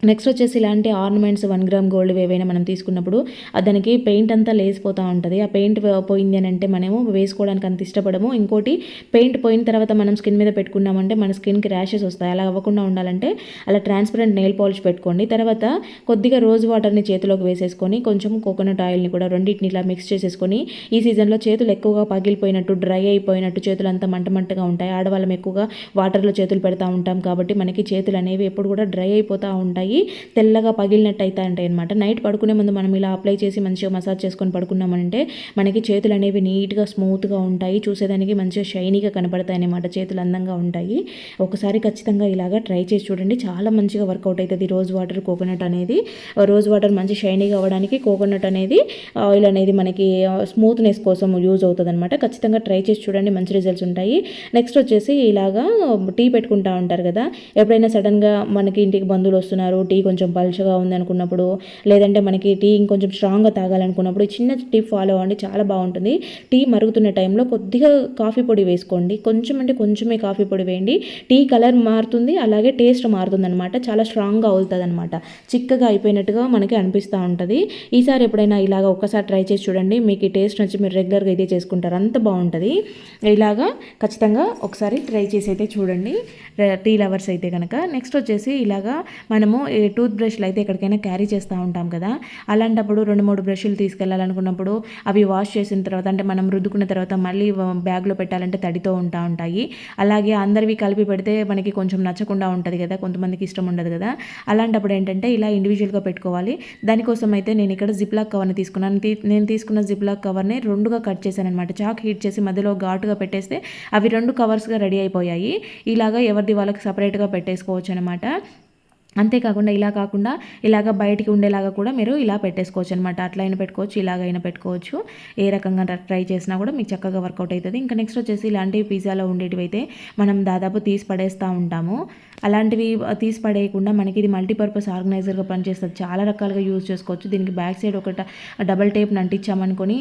నెక్స్ట్ వచ్చేసి ఇలాంటి ఆర్నమెంట్స్ 1 గ్రామ్ గోల్డ్ ఏవైనా మనం తీసుకున్నప్పుడు దానికి పెయింట్ అంతా లేసిపోతూ ఉంటుంది. ఆ పెయింట్ పోయింది అని అంటే మనము వేసుకోవడానికి అంత ఇష్టపడము. ఇంకోటి పెయింట్ పోయిన తర్వాత మనం స్కిన్ మీద పెట్టుకున్నామంటే మన స్కిన్కి ర్యాషెస్ వస్తాయి. అలా అవ్వకుండా ఉండాలంటే అలా ట్రాన్స్పరెంట్ నెయిల్ పాలిష్ పెట్టుకోండి. తర్వాత కొద్దిగా రోజ్ వాటర్ని చేతిలోకి వేసేసుకొని కొంచెం కోకోనట్ ఆయిల్ని కూడా రెండింటిని ఇలా మిక్స్ చేసేసుకొని, ఈ సీజన్లో చేతులు ఎక్కువగా పగిలిపోయినట్టు డ్రై అయిపోయినట్టు చేతులు అంతా మంటగా ఉంటాయి. ఆడవాళ్ళం ఎక్కువగా వాటర్లో చేతులు పెడతా ఉంటాం కాబట్టి మనకి చేతులు అనేవి ఎప్పుడు కూడా డ్రై అయిపోతూ ఉంటాయి, తెల్లగా పగిలినట్టు అయితే ఉంటాయి అనమాట. నైట్ పడుకునే ముందు మనం ఇలా అప్లై చేసి మంచిగా మసాజ్ చేసుకొని పడుకున్నామంటే మనకి చేతులు అనేవి నీట్గా స్మూత్గా ఉంటాయి, చూసేదానికి మంచిగా షైనీగా కనపడతాయి అనమాట, చేతులు అందంగా ఉంటాయి. ఒకసారి ఖచ్చితంగా ఇలాగా ట్రై చేసి చూడండి, చాలా మంచిగా వర్కౌట్ అవుతుంది. రోజ్ వాటర్ కోకోనట్ అనేది, రోజ్ వాటర్ మంచి షైనీగా అవ్వడానికి, కోకోనట్ అనేది ఆయిల్ అనేది మనకి స్మూత్నెస్ కోసం యూజ్ అవుతుంది అనమాట. ఖచ్చితంగా ట్రై చేసి చూడండి, మంచి రిజల్ట్స్ ఉంటాయి. నెక్స్ట్ వచ్చేసి ఇలాగా టీ పెట్టుకుంటా ఉంటారు కదా, ఎప్పుడైనా సడన్గా మనకి ఇంటికి బంధువులు వస్తున్నారు, టీ కొంచెం పలుచగా ఉంది అనుకున్నప్పుడు లేదంటే మనకి టీ ఇంకొంచెం స్ట్రాంగ్గా తాగాలనుకున్నప్పుడు చిన్న టిప్ ఫాలో అవ్వండి, చాలా బాగుంటుంది. టీ మరుగుతున్న టైంలో కొద్దిగా కాఫీ పొడి వేసుకోండి, కొంచెమే కాఫీ పొడి వేయండి. టీ కలర్ మారుతుంది, అలాగే టేస్ట్ మారుతుంది అనమాట. చాలా స్ట్రాంగ్గా అవుతుంది అనమాట, చిక్కగా అయిపోయినట్టుగా మనకి అనిపిస్తూ ఉంటుంది. ఈసారి ఎప్పుడైనా ఇలాగ ఒక్కసారి ట్రై చేసి చూడండి, మీకు ఈ టేస్ట్ నచ్చి మీరు రెగ్యులర్గా ఇదే చేసుకుంటారు, అంత బాగుంటుంది. ఇలాగా ఖచ్చితంగా ఒకసారి ట్రై చేసి అయితే చూడండి, టీ లవర్స్ అయితే కనుక. నెక్స్ట్ వచ్చేసి ఇలాగా మనము టూత్ బ్రష్లు అయితే ఎక్కడికైనా క్యారీ చేస్తూ ఉంటాం కదా, అలాంటప్పుడు 2-3 బ్రష్లు తీసుకెళ్ళాలనుకున్నప్పుడు అవి వాష్ చేసిన తర్వాత అంటే మనం రుద్దుకున్న తర్వాత మళ్ళీ బ్యాగ్లో పెట్టాలంటే తడితో ఉంటాయి. అలాగే అందరివి కలిపి పెడితే మనకి కొంచెం నచ్చకుండా ఉంటుంది కదా, కొంతమందికి ఇష్టం ఉండదు కదా. అలాంటప్పుడు ఏంటంటే ఇలా ఇండివిజువల్గా పెట్టుకోవాలి. దానికోసం అయితే నేను ఇక్కడ జిప్లాక్ కవర్ని తీసుకున్నాను. నేను తీసుకున్న జిప్లాక్ కవర్ని 2గా కట్ చేశాను అనమాట. చాక్ హీట్ చేసి మధ్యలో ఘాటుగా పెట్టేస్తే అవి 2 కవర్స్గా రెడీ అయిపోయాయి. ఇలాగా ఎవరిది వాళ్ళకి సపరేట్గా పెట్టేసుకోవచ్చు అనమాట. అంతేకాకుండా ఇలా కాకుండా ఇలాగ బయటికి ఉండేలాగా కూడా మీరు ఇలా పెట్టేసుకోవచ్చు అనమాట. అట్లా అయినా పెట్టుకోవచ్చు, ఇలాగైనా పెట్టుకోవచ్చు. ఏ రకంగా ట్రై చేసినా కూడా మీకు చక్కగా వర్కౌట్ అవుతుంది. ఇంకా నెక్స్ట్ వచ్చేసి ఇలాంటివి పిజ్జాలో ఉండేటివి అయితే మనం దాదాపు తీసి పడేస్తూ ఉంటాము. అలాంటివి తీసి పడేయకుండా మనకి ఇది మల్టీపర్పస్ ఆర్గనైజర్గా పనిచేస్తుంది, చాలా రకాలుగా యూజ్ చేసుకోవచ్చు. దీనికి బ్యాక్ సైడ్ ఒక డబల్ టేప్ని అంటించామనుకొని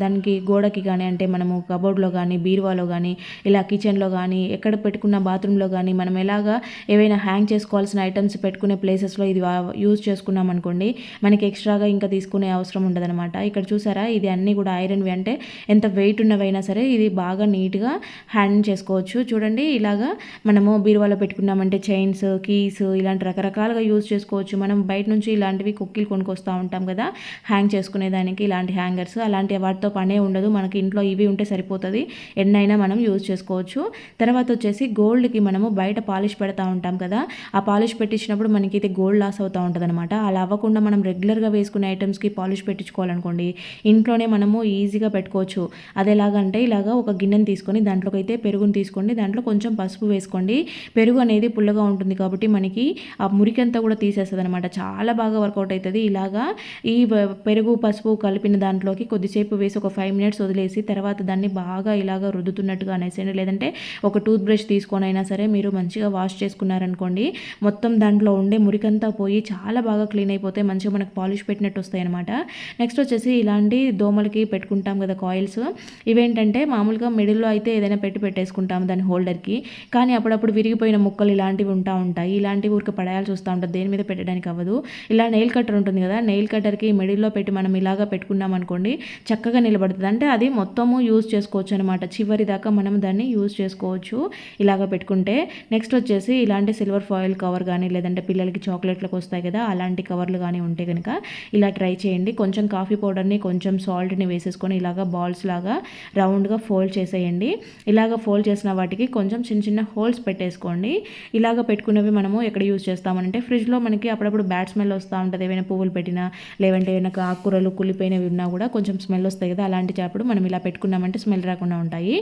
దానికి గోడకి కానీ అంటే మనము కబోర్డ్లో కానీ బీరువాలో కానీ ఇలా కిచెన్లో కానీ ఎక్కడ పెట్టుకున్న బాత్రూంలో కానీ మనం ఎలాగా ఏవైనా హ్యాంగ్ చేసుకోవాల్సిన ఐటమ్స్ పెట్టుకునే ప్లేసెస్లో ఇది యూజ్ చేసుకున్నాం అనుకోండి, మనకి ఎక్స్ట్రాగా ఇంకా తీసుకునే అవసరం ఉండదన్నమాట. ఇక్కడ చూసారా, ఇది అన్నీ కూడా ఐరన్వి, అంటే ఎంత వెయిట్ ఉన్నవైనా సరే ఇది బాగా నీట్గా హ్యాండిల్ చేసుకోవచ్చు. చూడండి, ఇలాగా మనము బీరువాలో పెట్టుకున్నామంటే చైన్స్, కీస్ ఇలాంటి రకరకాలుగా యూజ్ చేసుకోవచ్చు. మనం బయట నుంచి ఇలాంటివి కుక్కీలు కొనుక్కొస్తూ ఉంటాం కదా హ్యాంగ్ చేసుకునేదానికి, ఇలాంటి హ్యాంగర్స్, అలాంటి వాటితో పనే ఉండదు. మనకి ఇంట్లో ఇవి ఉంటే సరిపోతుంది, ఎన్నైనా మనం యూజ్ చేసుకోవచ్చు. తర్వాత వచ్చేసి గోల్డ్కి మనము బయట పాలిష్ పెడతా ఉంటాం కదా, ఆ పాలిష్ పెట్టి తీసినప్పుడు మనకైతే గోల్డ్ లాస్ అవుతూ ఉంటుంది అనమాట. అలా అవ్వకుండా మనం రెగ్యులర్గా వేసుకునే ఐటమ్స్కి పాలిష్ పెట్టించుకోవాలనుకోండి, ఇంట్లోనే మనము ఈజీగా పెట్టుకోవచ్చు. అది ఎలాగంటే ఇలాగా ఒక గిన్నెని తీసుకొని దాంట్లోకి అయితే పెరుగుని తీసుకోండి, దాంట్లో కొంచెం పసుపు వేసుకోండి. పెరుగు అనేది పుల్లగా ఉంటుంది కాబట్టి మనకి ఆ మురికంతా కూడా తీసేస్తుంది అనమాట. చాలా బాగా వర్కౌట్ అవుతుంది. ఇలాగా ఈ పెరుగు పసుపు కలిపిన దాంట్లోకి కొద్దిసేపు వేసి ఒక 5 మినిట్స్ వదిలేసి తర్వాత దాన్ని బాగా ఇలాగ రుద్దుతున్నట్టుగా అనేసేయండి. లేదంటే ఒక టూత్ బ్రష్ తీసుకొని అయినా సరే మీరు మంచిగా వాష్ చేసుకున్నారనుకోండి, మొత్తం దాంట్లో ఉండే మురికంతా పోయి చాలా బాగా క్లీన్ అయిపోతే మంచిగా మనకు పాలిష్ పెట్టినట్టు వస్తాయి అనమాట. నెక్స్ట్ వచ్చేసి ఇలాంటి దోమలకి పెట్టుకుంటాం కదా కాయిల్స్, ఇవేంటంటే మామూలుగా మిడిల్లో అయితే ఏదైనా పెట్టేసుకుంటాము దాని హోల్డర్కి. కానీ అప్పుడప్పుడు విరిగిపోయిన ముక్కలు ఇలాంటివి ఉంటాయి. ఇలాంటివి ఊరికి పడేయాల్సి వస్తూ ఉంటుంది, దేని మీద పెట్టడానికి అవ్వదు. ఇలా నెయిల్ కట్టర్ ఉంటుంది కదా, నెయిల్ కట్టర్కి మిడిల్లో పెట్టి మనం ఇలాగా పెట్టుకున్నాం అనుకోండి, చక్కగా నిలబడుతుంది. అంటే అది మొత్తము యూజ్ చేసుకోవచ్చు అనమాట. చివరి దాకా మనం దాన్ని యూజ్ చేసుకోవచ్చు ఇలాగ పెట్టుకుంటే. నెక్స్ట్ వచ్చేసి ఇలాంటి సిల్వర్ ఫాయిల్ కవర్ కానీ లేదంటే పిల్లలకి చాక్లెట్లకు వస్తాయి కదా, అలాంటి కవర్లు కానీ ఉంటే కనుక ఇలా ట్రై చేయండి. కొంచెం కాఫీ పౌడర్ని కొంచెం సాల్ట్ని వేసేసుకొని ఇలాగ బాల్స్ లాగా రౌండ్గా ఫోల్డ్ చేసేయండి. ఇలాగ ఫోల్డ్ చేసిన వాటికి కొంచెం చిన్న చిన్న హోల్స్ పెట్టేసుకోండి. ఇలాగ పెట్టుకున్నవి మనము ఎక్కడ యూజ్ చేస్తామనంటే ఫ్రిడ్జ్లో మనకి అప్పుడప్పుడు బ్యాడ్ స్మెల్ వస్తూ ఉంటుంది. ఏమైనా పువ్వులు పెట్టినా లేదంటే ఏమైనా ఆకుకూరలు కుళ్ళిపోయినవి ఉన్నా కూడా కొంచెం స్మెల్ వస్తాయి కదా, అలాంటి చేపడు మనం ఇలా పెట్టుకున్నామంటే స్మెల్ రాకుండా ఉంటాయి.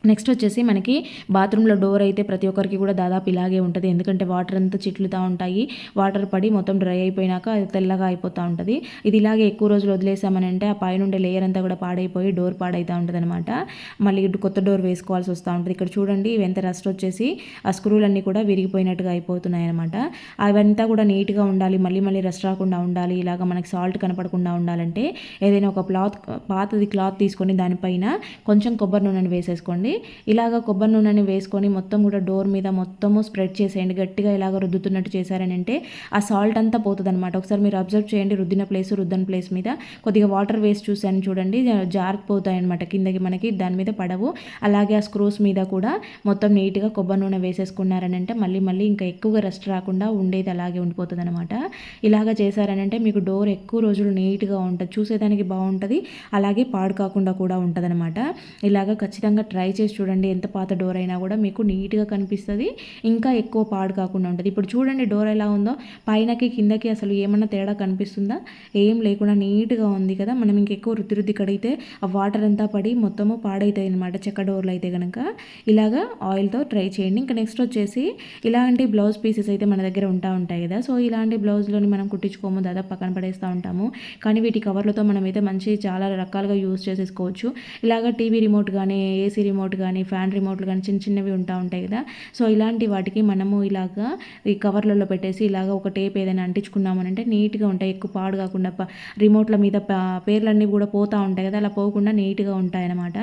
నెక్స్ట్ వచ్చేసి మనకి బాత్రూంలో డోర్ అయితే ప్రతి ఒక్కరికి కూడా దాదాపు ఇలాగే ఉంటుంది. ఎందుకంటే వాటర్ అంతా చిట్లుతూ ఉంటాయి, వాటర్ పడి మొత్తం డ్రై అయిపోయినాక అది తెల్లగా అయిపోతూ ఉంటుంది. ఇది ఇలాగే ఎక్కువ రోజులు వదిలేసామని అంటే ఆ పైనుండే లేయర్ అంతా కూడా పాడైపోయి డోర్ పాడైతూ ఉంటుంది అనమాట. మళ్ళీ కొత్త డోర్ వేసుకోవాల్సి వస్తూ ఉంటుంది. ఇక్కడ చూడండి ఇవి ఎంత రస్ట్ వచ్చేసి ఆ స్క్రూలన్నీ కూడా విరిగిపోయినట్టుగా అయిపోతున్నాయి అనమాట. అవంతా కూడా నీట్గా ఉండాలి, మళ్ళీ మళ్ళీ రస్ట్ రాకుండా ఉండాలి, ఇలాగ మనకి సాల్ట్ కనపడకుండా ఉండాలంటే ఏదైనా ఒక పాతది క్లాత్ తీసుకొని దానిపైన కొంచెం కొబ్బరి నూనెని వేసేసుకోండి. ఇలాగ కొబ్బరి నూనెని వేసుకొని మొత్తం కూడా డోర్ మీద మొత్తము స్ప్రెడ్ చేసేయండి. గట్టిగా ఇలాగ రుద్దుతున్నట్టు చేశారని అంటే ఆ సాల్ట్ అంతా పోతుంది అనమాట. ఒకసారి మీరు అబ్జర్వ్ చేయండి, రుద్దిన రుద్దని ప్లేస్ మీద కొద్దిగా వాటర్ వేసి చూసాను చూడండి, జారిపోతాయి అనమాట కిందకి, మనకి దాని మీద పడవు. అలాగే ఆ స్క్రూస్ మీద కూడా మొత్తం నీట్గా కొబ్బరి నూనె వేసేసుకున్నారని అంటే మళ్ళీ మళ్ళీ ఇంకా ఎక్కువగా రస్ట్ రాకుండా ఉండేది అలాగే ఉండిపోతుంది అనమాట. ఇలాగ చేశారని అంటే మీకు డోర్ ఎక్కువ రోజులు నీట్గా ఉంటుంది, చూసేదానికి బాగుంటుంది, అలాగే పాడు కాకుండా కూడా ఉంటుంది అనమాట. ఇలాగ ఖచ్చితంగా ట్రై చేసి చూడండి. ఎంత పాత డోర్ అయినా కూడా మీకు నీట్గా కనిపిస్తుంది, ఇంకా ఎక్కువ పాడు కాకుండా ఉంటుంది. ఇప్పుడు చూడండి డోర్ ఎలా ఉందో, పైనకి కిందకి అసలు ఏమన్నా తేడా కనిపిస్తుందా? ఏం లేకుండా నీట్గా ఉంది కదా. మనం ఇంకెక్కువ రుద్ది కడిగితే ఆ వాటర్ అంతా పడి మొత్తము పాడవుతాయి అనమాట చెక్క డోర్లు అయితే కనుక. ఇలాగా ఆయిల్తో ట్రై చేయండి. ఇంకా నెక్స్ట్ వచ్చేసి ఇలాంటి బ్లౌజ్ పీసెస్ అయితే మన దగ్గర ఉంటాయి కదా. సో ఇలాంటి బ్లౌజ్లోని మనం కుట్టించుకోము, దాదాపు పక్కన పడేస్తూ ఉంటాము. కానీ వీటి కవర్లతో మనమైతే చాలా రకాలుగా యూజ్ చేసేసుకోవచ్చు. ఇలాగ టీవీ రిమోట్ కానీ ఏసీ రిమోట్ కానీ ఫ్యాన్ రిమోట్లు కానీ చిన్నవి ఉంటాయి కదా. సో ఇలాంటి వాటికి మనము ఇలాగా ఈ కవర్లలో పెట్టేసి ఇలాగ ఒక టేప్ ఏదైనా అంటించుకున్నామనంటే నీట్గా ఉంటాయి, ఎక్కువ పాడు కాకుండా. రిమోట్ల మీద పేర్లన్నీ కూడా పోతూ ఉంటాయి కదా, అలా పోకుండా నీట్గా ఉంటాయి అన్నమాట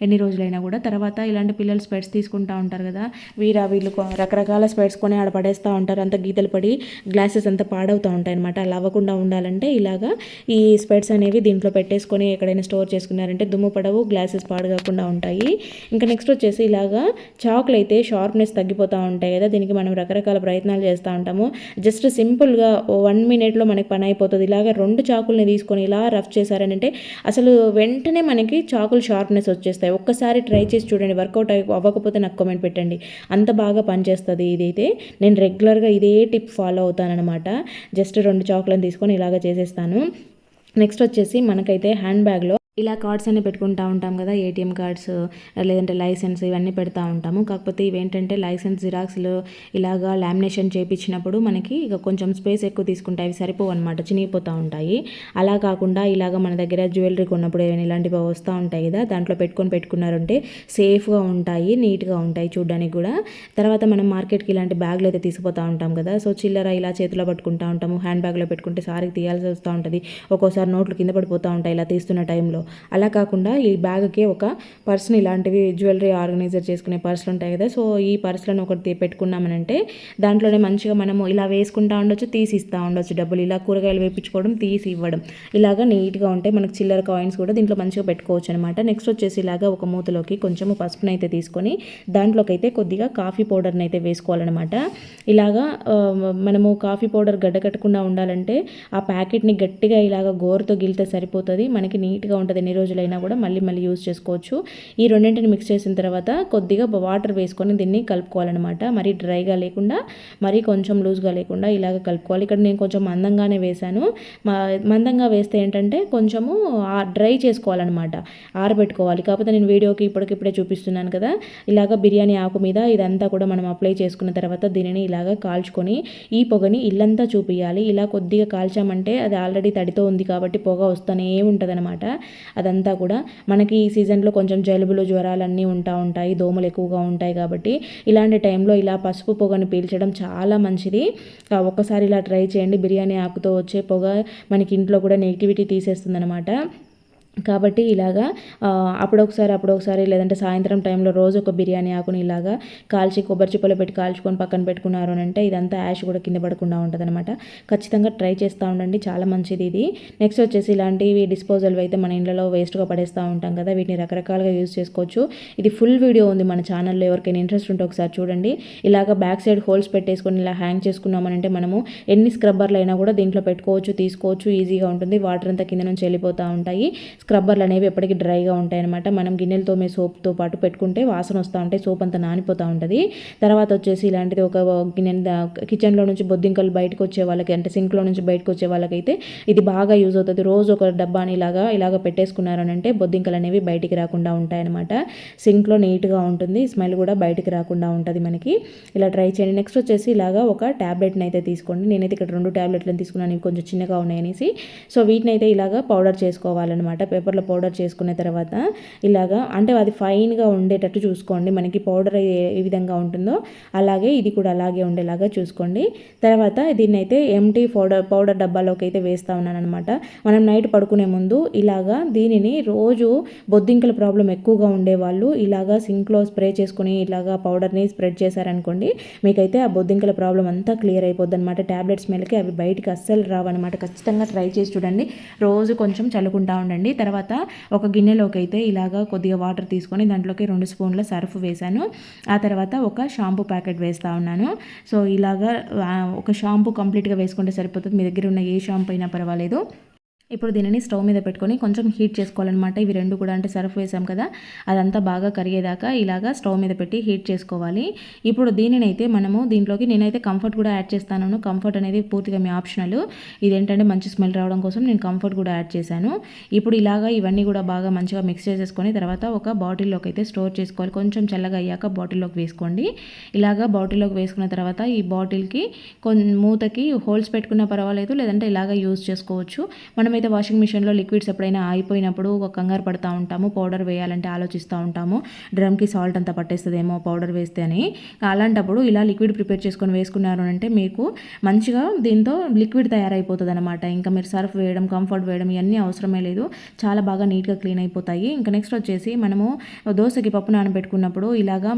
ఎన్ని రోజులైనా కూడా. తర్వాత ఇలాంటి పిల్లలు స్పెట్స్ తీసుకుంటూ ఉంటారు కదా, వీళ్ళు రకరకాల స్పెట్స్ కొని ఆడ పడేస్తూ ఉంటారు, అంత గీతలు పడి గ్లాసెస్ అంతా పాడవుతూ ఉంటాయి అనమాట. అలా అవ్వకుండా ఉండాలంటే ఇలాగా ఈ స్పెట్స్ అనేవి దీంట్లో పెట్టేసుకొని ఎక్కడైనా స్టోర్ చేసుకున్నారంటే దుమ్ము పడవు, గ్లాసెస్ పాడు కాకుండా ఉంటాయి. ఇంకా నెక్స్ట్ వచ్చేసి ఇలాగా చాకులు అయితే షార్ప్నెస్ తగ్గిపోతూ ఉంటాయి కదా, దీనికి మనం రకరకాల ప్రయత్నాలు చేస్తూ ఉంటాము. జస్ట్ సింపుల్గా 1 మినిట్లో మనకి పని అయిపోతుంది. ఇలాగ 2 చాకుల్ని తీసుకొని ఇలా రఫ్ చేశారనంటే అసలు వెంటనే మనకి చాకులు షార్ప్నెస్ వచ్చేస్తాయి. ఒక్కసారి ట్రై చేసి చూడండి, వర్కౌట్ అవ్వకపోతే నాకు కామెంట్ పెట్టండి. అంత బాగా పనిచేస్తుంది ఇదైతే. నేను రెగ్యులర్గా ఇదే టిప్ ఫాలో అవుతానన్నమాట. జస్ట్ 2 చాకులను తీసుకొని ఇలాగ చేసేస్తాను. నెక్స్ట్ వచ్చేసి మనకైతే హ్యాండ్ బ్యాగ్లో ఇలా కార్డ్స్ అన్ని పెట్టుకుంటూ ఉంటాం కదా, ఏటీఎం కార్డ్స్ లేదంటే లైసెన్స్ ఇవన్నీ పెడతా ఉంటాము. కాకపోతే ఇవేంటంటే లైసెన్స్ జిరాక్స్లు ఇలాగా లామినేషన్ చేయించినప్పుడు మనకి ఇక కొంచెం స్పేస్ ఎక్కువ తీసుకుంటాయి, అవి సరిపోవు అనమాట, చినిగిపోతూ ఉంటాయి. అలా కాకుండా ఇలాగ మన దగ్గర జ్యువెలరీ కొన్నప్పుడు ఏమైనా ఇలాంటివి వస్తూ ఉంటాయి కదా, దాంట్లో పెట్టుకున్నారంటే సేఫ్గా ఉంటాయి, నీట్గా ఉంటాయి చూడడానికి కూడా. తర్వాత మనం మార్కెట్కి ఇలాంటి బ్యాగ్లు అయితే తీసుకుపోతూ ఉంటాం కదా, సో చిల్లర ఇలా చేతిలో పట్టుకుంటూ ఉంటాము, హ్యాండ్ బ్యాగ్లో పెట్టుకుంటే సారికి తీయాల్సి వస్తూ ఉంటుంది, ఒక్కోసారి నోట్లు కింద పడిపోతూ ఉంటాయి ఇలా తీస్తున్న టైంలో. అలా కాకుండా ఈ బ్యాగ్కి ఒక పర్స్ని ఇలాంటివి జ్యువెలరీ ఆర్గనైజర్ చేసుకునే పర్సులు ఉంటాయి కదా, సో ఈ పర్సులను ఒకటి పెట్టుకున్నామనంటే దాంట్లోనే మంచిగా మనము ఇలా వేసుకుంటూ ఉండొచ్చు, తీసి ఇస్తూ ఉండొచ్చు డబ్బులు. ఇలా కూరగాయలు వేయించుకోవడం, తీసి ఇవ్వడం, ఇలాగా నీట్గా ఉంటాయి. మనకు చిల్లర కాయిన్స్ కూడా దీంట్లో మంచిగా పెట్టుకోవచ్చు అనమాట. నెక్స్ట్ వచ్చేసి ఇలాగా ఒక మూతలోకి కొంచెము పసుపుని అయితే తీసుకొని దాంట్లోకి అయితే కొద్దిగా కాఫీ పౌడర్ని అయితే వేసుకోవాలన్నమాట. ఇలాగా మనము కాఫీ పౌడర్ గడ్డ కట్టకుండా ఉండాలంటే ఆ ప్యాకెట్ని గట్టిగా ఇలాగ గోరుతో గిలితే సరిపోతుంది, మనకి నీట్గా ఉంటుంది. ఉంటుంది, ఎన్ని రోజులైనా కూడా మళ్ళీ మళ్ళీ యూజ్ చేసుకోవచ్చు. ఈ రెండింటిని మిక్స్ చేసిన తర్వాత కొద్దిగా వాటర్ వేసుకొని దీన్ని కలుపుకోవాలన్నమాట. మరీ డ్రైగా లేకుండా మరీ కొంచెం లూజ్గా లేకుండా ఇలాగ కలుపుకోవాలి. ఇక్కడ నేను కొంచెం మందంగానే వేశాను. మందంగా వేస్తే ఏంటంటే కొంచెము డ్రై చేసుకోవాలన్నమాట, ఆరబెట్టుకోవాలి. కాకపోతే నేను వీడియోకి ఇప్పటికిప్పుడే చూపిస్తున్నాను కదా. ఇలాగ బిర్యానీ ఆకు మీద ఇదంతా కూడా మనం అప్లై చేసుకున్న తర్వాత దీనిని ఇలాగ కాల్చుకొని ఈ పొగని ఇల్లంతా చూపియాలి. ఇలా కొద్దిగా కాల్చామంటే అది ఆల్రెడీ తడితో ఉంది కాబట్టి పొగ వస్తూనే ఉంటుందన్నమాట. అదంతా కూడా మనకి ఈ సీజన్లో కొంచెం జలుబులు జ్వరాలన్నీ ఉంటాయి, దోమలు ఎక్కువగా ఉంటాయి కాబట్టి ఇలాంటి టైంలో ఇలా పసుపు పొగను పీల్చడం చాలా మంచిది. ఒక్కసారి ఇలా ట్రై చేయండి. బిర్యానీ ఆకుతో వచ్చే పొగ మనకి ఇంట్లో కూడా నెగిటివిటీ తీసేస్తుంది అనమాట. కాబట్టి ఇలాగా అప్పుడొకసారి లేదంటే సాయంత్రం టైంలో రోజు ఒక బిర్యానీ ఆకుని ఇలాగా కాల్చి కొబ్బరి చిప్పలో పెట్టి కాల్చుకొని పక్కన పెట్టుకున్నారు అని అంటే ఇదంతా యాష్ కూడా కింద పడకుండా ఉంటుంది అనమాట. ఖచ్చితంగా ట్రై చేస్తూ ఉండండి, చాలా మంచిది ఇది. నెక్స్ట్ వచ్చేసి ఇలాంటివి డిస్పోజల్ అయితే మన ఇంట్లో వేస్ట్గా పడేస్తూ ఉంటాం కదా, వీటిని రకరకాలుగా యూజ్ చేసుకోవచ్చు. ఇది ఫుల్ వీడియో ఉంది మన ఛానల్లో, ఎవరికైనా ఇంట్రెస్ట్ ఉంటే ఒకసారి చూడండి. ఇలాగ బ్యాక్ సైడ్ హోల్స్ పెట్టేసుకొని ఇలా హ్యాంగ్ చేసుకున్నామనంటే మనము ఎన్ని స్క్రబ్బర్లు అయినా కూడా దీంట్లో పెట్టుకోవచ్చు, తీసుకోవచ్చు, ఈజీగా ఉంటుంది. వాటర్ అంతా కింద నుంచి వెళ్ళిపోతూ ఉంటాయి. స్క్రబ్బర్లు అనేవి ఎప్పటికీ డ్రైగా ఉంటాయన్నమాట. మనం గిన్నెలు తోమే సోప్తో పాటు పెట్టుకుంటే వాసన వస్తూ ఉంటాయి, సోప్ అంతా నానిపోతూ ఉంటుంది. తర్వాత వచ్చేసి ఇలాంటిది ఒక గిన్నె కిచెన్లో నుంచి బొద్దింకలు బయటకు వచ్చే వాళ్ళకి, అంటే సింక్లో నుంచి బయటకు వచ్చే వాళ్ళకైతే ఇది బాగా యూజ్ అవుతుంది. రోజు ఒక డబ్బాని ఇలాగా పెట్టేసుకున్నారనంటే బొద్దింకలు అనేవి బయటికి రాకుండా ఉంటాయన్నమాట. సింక్లో నీట్గా ఉంటుంది, స్మెల్ కూడా బయటికి రాకుండా ఉంటుంది మనకి. ఇలా ట్రై చేయండి. నెక్స్ట్ వచ్చేసి ఇలాగా ఒక ట్యాబ్లెట్ని అయితే తీసుకోండి. నేనైతే ఇక్కడ 2 ట్యాబ్లెట్లను తీసుకున్నాను, ఇవి కొంచెం చిన్నగా ఉన్నాయనేసి. సో వీటిని అయితే ఇలాగా పౌడర్ చేసుకోవాలన్నమాట. పేపర్లో పౌడర్ చేసుకున్న తర్వాత ఇలాగా అంటే అది ఫైన్గా ఉండేటట్టు చూసుకోండి. మనకి పౌడర్ ఏ విధంగా ఉంటుందో అలాగే ఇది కూడా అలాగే ఉండేలాగా చూసుకోండి. తర్వాత దీన్ని అయితే ఎంటీ పౌడర్ డబ్బాలోకి అయితే వేస్తూ ఉన్నాను అనమాట. మనం నైట్ పడుకునే ముందు ఇలాగా దీనిని రోజు బొద్దింకల ప్రాబ్లం ఎక్కువగా ఉండేవాళ్ళు ఇలాగా సింక్లో స్ప్రే చేసుకుని ఇలాగా పౌడర్ని స్ప్రెడ్ చేశారనుకోండి, మీకైతే ఆ బొద్దింకల ప్రాబ్లం అంతా క్లియర్ అయిపోద్ది అనమాట. ట్యాబ్లెట్స్ స్మెల్కి అవి బయటికి అస్సలు రావన్నమాట. ఖచ్చితంగా ట్రై చేసి చూడండి. రోజు కొంచెం చల్లుకుంటూ ఉండండి. తర్వాత ఒక గిన్నెలోకి అయితే ఇలాగా కొద్దిగా వాటర్ తీసుకొని దాంట్లోకి 2 స్పూన్ల సర్ఫ్ వేశాను. ఆ తర్వాత ఒక షాంపూ ప్యాకెట్ వేస్తూ ఉన్నాను. సో ఇలాగా ఒక షాంపూ కంప్లీట్గా వేసుకుంటే సరిపోతుంది. మీ దగ్గర ఉన్న ఏ షాంపూ అయినా పర్వాలేదు. ఇప్పుడు దీనిని స్టవ్ మీద పెట్టుకొని కొంచెం హీట్ చేసుకోవాలన్నమాట. ఇవి 2 కూడా అంటే సర్ఫ్ వేసాం కదా, అదంతా బాగా కరిగేదాకా ఇలాగా స్టవ్ మీద పెట్టి హీట్ చేసుకోవాలి. ఇప్పుడు దీనినైతే మనము దీంట్లోకి నేనైతే కంఫర్ట్ కూడా యాడ్ చేస్తాను. కంఫర్ట్ అనేది పూర్తిగా మీ ఆప్షనల్. ఇదేంటంటే మంచి స్మెల్ రావడం కోసం నేను కంఫర్ట్ కూడా యాడ్ చేశాను. ఇప్పుడు ఇలాగా ఇవన్నీ కూడా బాగా మంచిగా మిక్స్ చేసేసుకొని తర్వాత ఒక బాటిల్లోకి అయితే స్టోర్ చేసుకోవాలి. కొంచెం చల్లగా అయ్యాక బాటిల్లోకి వేసుకోండి. ఇలాగా బాటిల్లోకి వేసుకున్న తర్వాత ఈ బాటిల్కి మూతకి హోల్స్ పెట్టుకున్నా పర్వాలేదు, లేదంటే ఇలాగా యూజ్ చేసుకోవచ్చు. మనమైతే వాషింగ్ మిషన్లో లిక్విడ్స్ ఎప్పుడైనా అయిపోయినప్పుడు ఒక కంగారు పడుతూ ఉంటాము, పౌడర్ వేయాలంటే ఆలోచిస్తూ ఉంటాము, డ్రమ్కి సాల్ట్ అంతా పట్టేస్తుందేమో పౌడర్ వేస్తే అని. అలాంటప్పుడు ఇలా లిక్విడ్ ప్రిపేర్ చేసుకొని వేసుకున్నారు అంటే మీకు మంచిగా దీంతో లిక్విడ్ తయారైపోతుంది అనమాట. ఇంకా మీరు సర్ఫ్ వేయడం, కంఫర్ట్ వేయడం ఇవన్నీ అవసరమే లేదు. చాలా బాగా నీట్గా క్లీన్ అయిపోతాయి. ఇంకా నెక్స్ట్ వచ్చేసి మనము దోశకి పప్పు నానబెట్టుకున్నప్పుడు ఇలాగా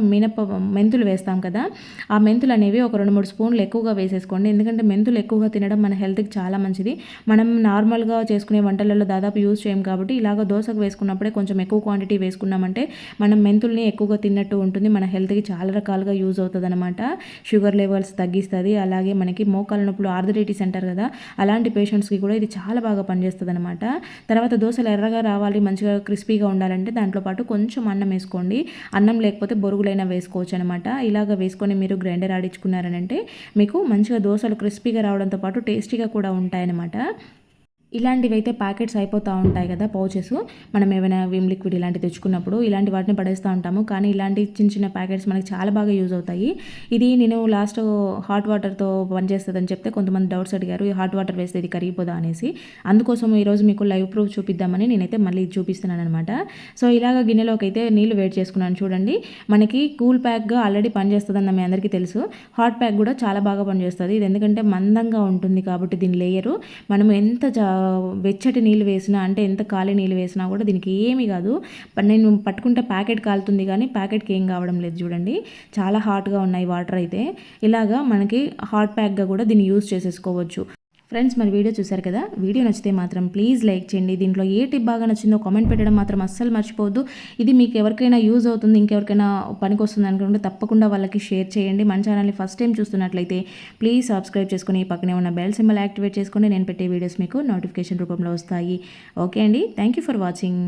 మెంతులు వేస్తాం కదా, ఆ మెంతులు అనేవి ఒక 2-3 స్పూన్లు ఎక్కువగా వేసేసుకోండి. ఎందుకంటే మెంతులు ఎక్కువగా తినడం మన హెల్త్కి చాలా మంచిది. మనం నార్మల్గా చేసుకునే వంటలలో దాదాపు యూజ్ చేయం కాబట్టి ఇలాగ దోశకు వేసుకున్నప్పుడే కొంచెం ఎక్కువ క్వాంటిటీ వేసుకున్నామంటే మనం మెంతుల్ని ఎక్కువగా తిన్నట్టు ఉంటుంది. మన హెల్త్కి చాలా రకాలుగా యూజ్ అవుతుంది అనమాట. షుగర్ లెవెల్స్ తగ్గిస్తుంది. అలాగే మనకి మోకాళ్ళ నొప్పులు, ఆర్థరైటిస్ అంటారు కదా, అలాంటి పేషెంట్స్కి కూడా ఇది చాలా బాగా పనిచేస్తుంది అనమాట. తర్వాత దోశలు ఎర్రగా రావాలి, మంచిగా క్రిస్పీగా ఉండాలంటే దాంట్లో పాటు కొంచెం అన్నం వేసుకోండి. అన్నం లేకపోతే బొరుగులైనా వేసుకోవచ్చు అనమాట. ఇలాగ వేసుకొని మీరు గ్రైండర్ ఆడించుకున్నారనంటే మీకు మంచిగా దోశలు క్రిస్పీగా రావడంతో పాటు టేస్టీగా కూడా ఉంటాయన్నమాట. ఇలాంటివి అయితే ప్యాకెట్స్ అయిపోతూ ఉంటాయి కదా, పౌచెస్. మనం ఏమైనా విమ్ లిక్విడ్ ఇలాంటివి తెచ్చుకున్నప్పుడు ఇలాంటి వాటిని పడేస్తూ ఉంటాము. కానీ ఇలాంటి చిన్న చిన్న ప్యాకెట్స్ మనకి చాలా బాగా యూజ్ అవుతాయి. ఇది నేను లాస్ట్ హాట్ వాటర్తో పనిచేస్తుందని చెప్తే కొంతమంది డౌట్స్ అడిగారు, ఈ హాట్ వాటర్ వేస్తే ఇది కరిగిపోదా అనేసి. అందుకోసం ఈరోజు మీకు లైవ్ ప్రూఫ్ చూపిద్దామని నేనైతే మళ్ళీ చూపిస్తున్నాను అనమాట. సో ఇలాగ గిన్నెలోకి అయితే నీళ్ళు వేడి చేసుకున్నాను చూడండి. మనకి కూల్ ప్యాక్గా ఆల్రెడీ పనిచేస్తుందని మీ అందరికీ తెలుసు. హాట్ ప్యాక్ కూడా చాలా బాగా పనిచేస్తుంది. ఇది ఎందుకంటే మందంగా ఉంటుంది కాబట్టి దీని లేయరు మనం ఎంత వెచ్చటి నీళ్ళు వేసినా, అంటే ఎంత ఖాళీ నీళ్ళు వేసినా కూడా దీనికి ఏమీ కాదు. నేను పట్టుకుంటే ప్యాకెట్ కాలుతుంది కానీ ప్యాకెట్కి ఏం కావడం లేదు. చూడండి చాలా హాట్గా ఉన్నాయి వాటర్ అయితే. ఇలాగా మనకి హాట్ ప్యాక్గా కూడా దీన్ని యూజ్ చేసేసుకోవచ్చు. ఫ్రెండ్స్ మరి వీడియో చూశారు కదా, వీడియో నచ్చితే మాత్రం ప్లీజ్ లైక్ చేయండి. దీంట్లో ఏ టిప్ బాగా నచ్చిందో కామెంట్ పెట్టడం మాత్రం అస్సలు మర్చిపోవద్దు. ఇది మీకు ఎవరికైనా యూజ్ అవుతుంది, ఇంకెవరికైనా పనికి వస్తుంది అనుకుంటే తప్పకుండా వాళ్ళకి షేర్ చేయండి. మన ఛానల్ని ఫస్ట్ టైం చూస్తున్నట్లయితే ప్లీజ్ సబ్స్క్రైబ్ చేసుకుని పక్కనే ఉన్న బెల్ సింబల్ యాక్టివేట్ చేసుకోండి. నేను పెట్టే వీడియోస్ మీకు నోటిఫికేషన్ రూపంలో వస్తాయి. ఓకే అండి, థ్యాంక్ యూ ఫర్ వాచింగ్.